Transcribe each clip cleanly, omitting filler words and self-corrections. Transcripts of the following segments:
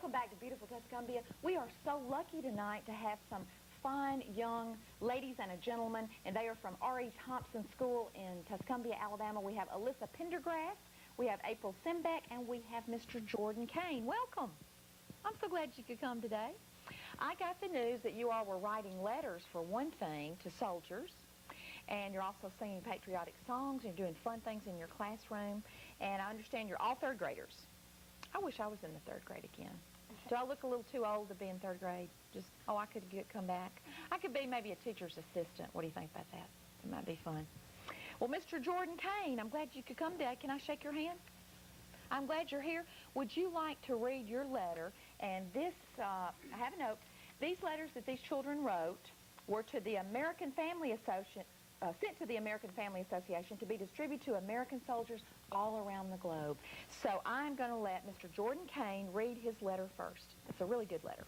Welcome back to beautiful Tuscumbia. We are so lucky tonight to have some fine young ladies and a gentleman, and they are from R.E. Thompson School in Tuscumbia, Alabama. We have Alyssa Pendergrass, we have April Simbeck, and we have Mr. Jordan Kane. Welcome. I'm so glad you could come today. I got the news that you all were writing letters, for one thing, to soldiers, and you're also singing patriotic songs, and you're doing fun things in your classroom, and I understand you're all third graders. I wish I was in the third grade again. Do I look a little too old to be in third grade? I could come back. I could be maybe a teacher's assistant. What do you think about that? It might be fun. Well, Mr. Jordan Kane, I'm glad you could come today. Can I shake your hand? I'm glad you're here. Would you like to read your letter? And this, I have a note. These letters that these children wrote were to the American Family Association, sent to the American Family Association to be distributed to American soldiers all around the globe. So I'm going to let Mr. Jordan Kane read his letter first. It's a really good letter.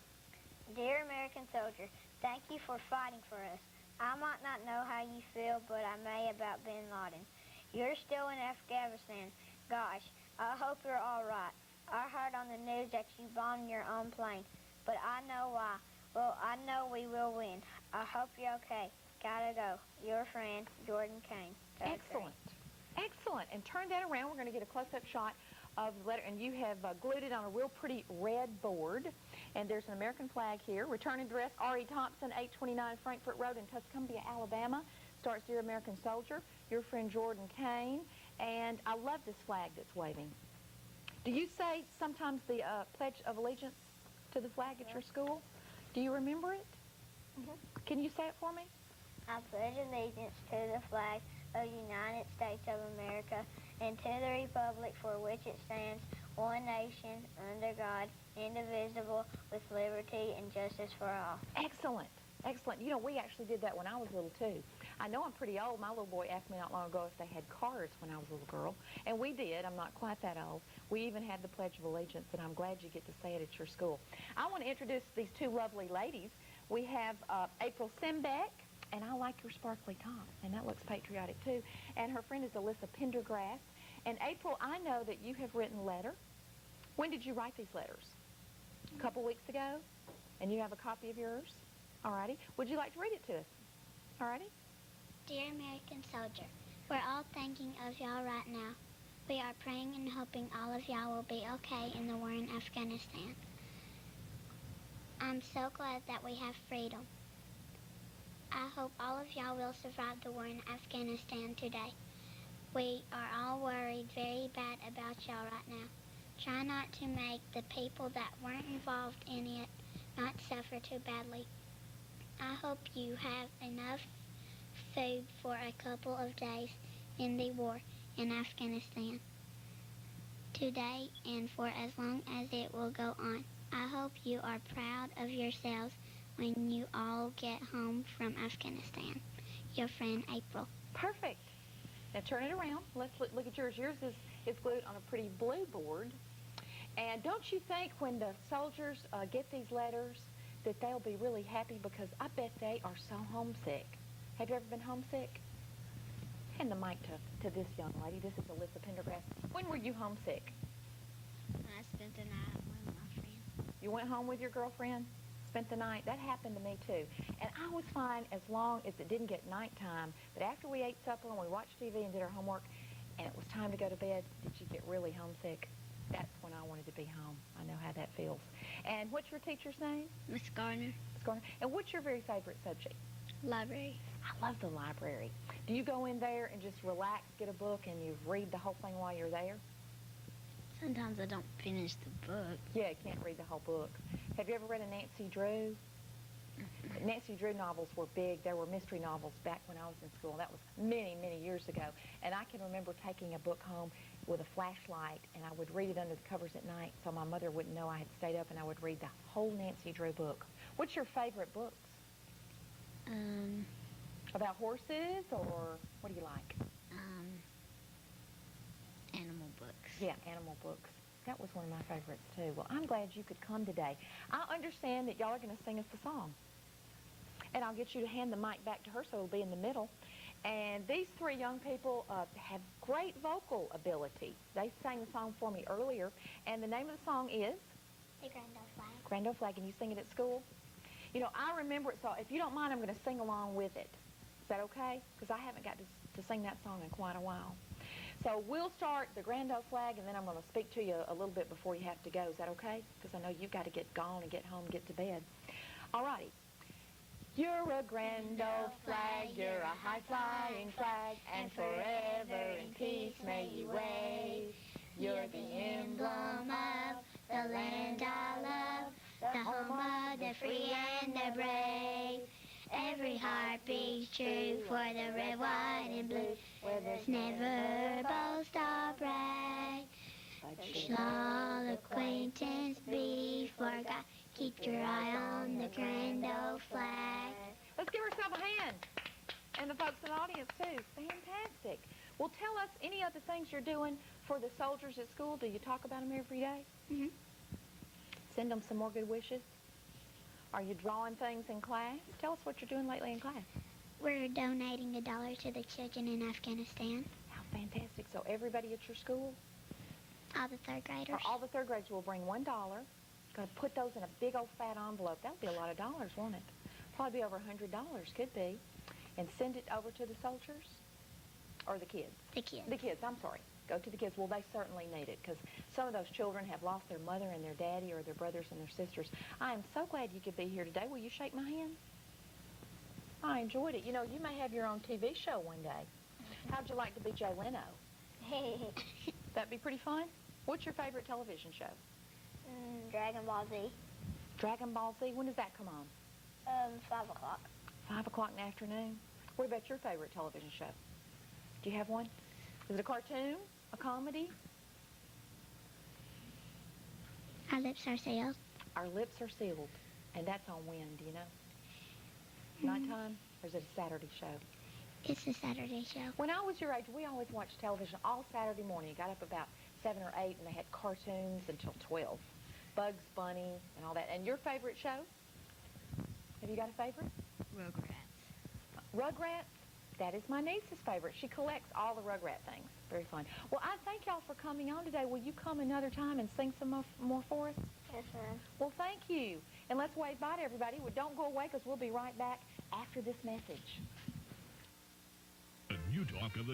Dear American soldier, thank you for fighting for us. I might not know how you feel, but I may about bin Laden. You're still in Afghanistan. Gosh, I hope you're all right. I heard on the news that you bombed your own plane, but I know why. Well, I know we will win. I hope you're okay. Gotta go. Your friend, Jordan Kane. Excellent. Excellent. And turn that around. We're going to get a close-up shot of the letter. And you have glued it on a real pretty red board. And there's an American flag here. Return address, R.E. Thompson, 829 Frankfort Road in Tuscumbia, Alabama. Starts, Dear American Soldier, your friend Jordan Kane. And I love this flag that's waving. Do you say sometimes the Pledge of Allegiance to the flag at your school? Do you remember it? Mm-hmm. Can you say it for me? I pledge allegiance to the flag of the United States of America and to the republic for which it stands, one nation, under God, indivisible, with liberty and justice for all. Excellent. Excellent. You know, we actually did that when I was little, too. I know I'm pretty old. My little boy asked me not long ago if they had cars when I was a little girl, and we did. I'm not quite that old. We even had the Pledge of Allegiance, and I'm glad you get to say it at your school. I want to introduce these two lovely ladies. We have April Simbeck, and I like your sparkly top, and that looks patriotic, too. And her friend is Alyssa Pendergrass. And April, I know that you have written a letter. When did you write these letters? A couple weeks ago? And you have a copy of yours? All righty. Would you like to read it to us? All righty. Dear American soldier, we're all thinking of y'all right now. We are praying and hoping all of y'all will be okay in the war in Afghanistan. I'm so glad that we have freedom. I hope all of y'all will survive the war in Afghanistan today. We are all worried very bad about y'all right now. Try not to make the people that weren't involved in it not suffer too badly. I hope you have enough food for a couple of days in the war in Afghanistan today and for as long as it will go on. I hope you are proud of yourselves when you all get home from Afghanistan. Your friend, April. Perfect. Now turn it around. Let's look at yours. Yours is glued on a pretty blue board. And don't you think when the soldiers get these letters that they'll be really happy, because I bet they are so homesick. Have you ever been homesick? Hand the mic to this young lady. This is Alyssa Pendergrass. When were you homesick? I spent the night with my friend. You went home with your girlfriend? Spent the night? That happened to me too. And I was fine as long as it didn't get nighttime. But after we ate supper and we watched TV and did our homework and it was time to go to bed, did you get really homesick? That's when I wanted to be home. I know how that feels. And what's your teacher's name? Miss Garner. Miss Garner. And what's your very favorite subject? Library. I love the library. Do you go in there and just relax, get a book, and you read the whole thing while you're there? Sometimes I don't finish the book. Yeah, you can't read the whole book. Have you ever read a Nancy Drew? Nancy Drew novels were big. There were mystery novels back when I was in school. That was many, many years ago. And I can remember taking a book home with a flashlight, and I would read it under the covers at night so my mother wouldn't know I had stayed up, and I would read the whole Nancy Drew book. What's your favorite books? About horses, or what do you like? Animal books. Yeah, animal books. That was one of my favorites, too. Well, I'm glad you could come today. I understand that y'all are going to sing us a song. And I'll get you to hand the mic back to her so it'll be in the middle. And these three young people have great vocal ability. They sang the song for me earlier. And the name of the song is? The Grand Old Flag. Grand Old Flag, and you sing it at school? You know, I remember it, so if you don't mind, I'm going to sing along with it. Is that okay? Because I haven't got to sing that song in quite a while. So we'll start the Grand Old Flag, and then I'm going to speak to you a little bit before you have to go. Is that okay? Because I know you've got to get gone and get home, get to bed. All righty. You're a grand old flag, you're a high-flying flag, and forever in peace may you wave. You're the emblem of the land I love, the home of the free and the brave. Every heart beats true for the red, white, and blue, where there's never boast or brag. But should all acquaintance be forgot, keep your eye on the grand old flag. Let's give ourselves a hand. And the folks in the audience, too. Fantastic. Well, tell us any other things you're doing for the soldiers at school. Do you talk about them every day? Mm-hmm. Send them some more good wishes? Are you drawing things in class? Tell us what you're doing lately in class. We're donating $1 to the children in Afghanistan. How fantastic. So everybody at your school? All the third graders. All the third graders will bring $1. Going to put those in a big old fat envelope. That would be a lot of dollars, won't it? Probably be over $100, could be. And send it over to the soldiers? Or the kids? The kids. The kids, I'm sorry. Go to the kids. Well, they certainly need it because some of those children have lost their mother and their daddy or their brothers and their sisters. I am so glad you could be here today. Will you shake my hand? I enjoyed it. You know, you may have your own TV show one day. How'd you like to be Jay Leno? That'd be pretty fun. What's your favorite television show? Dragon Ball Z. Dragon Ball Z. When does that come on? 5 o'clock. 5 o'clock in the afternoon. What about your favorite television show? Do you have one? Is it a cartoon? A comedy? Our lips are sealed. Our lips are sealed. And that's on when, do you know? Nighttime? Or is it a Saturday show? It's a Saturday show. When I was your age, we always watched television all Saturday morning. You got up about 7 or 8, and they had cartoons until 12. Bugs Bunny and all that. And your favorite show? Have you got a favorite? Rugrats. Rugrats? That is my niece's favorite. She collects all the Rugrat things. Very fun. Well, I thank y'all for coming on today. Will you come another time and sing some more for us? Yes, ma'am. Well, thank you. And let's wave bye to everybody. Well, don't go away because we'll be right back after this message. A new talk of the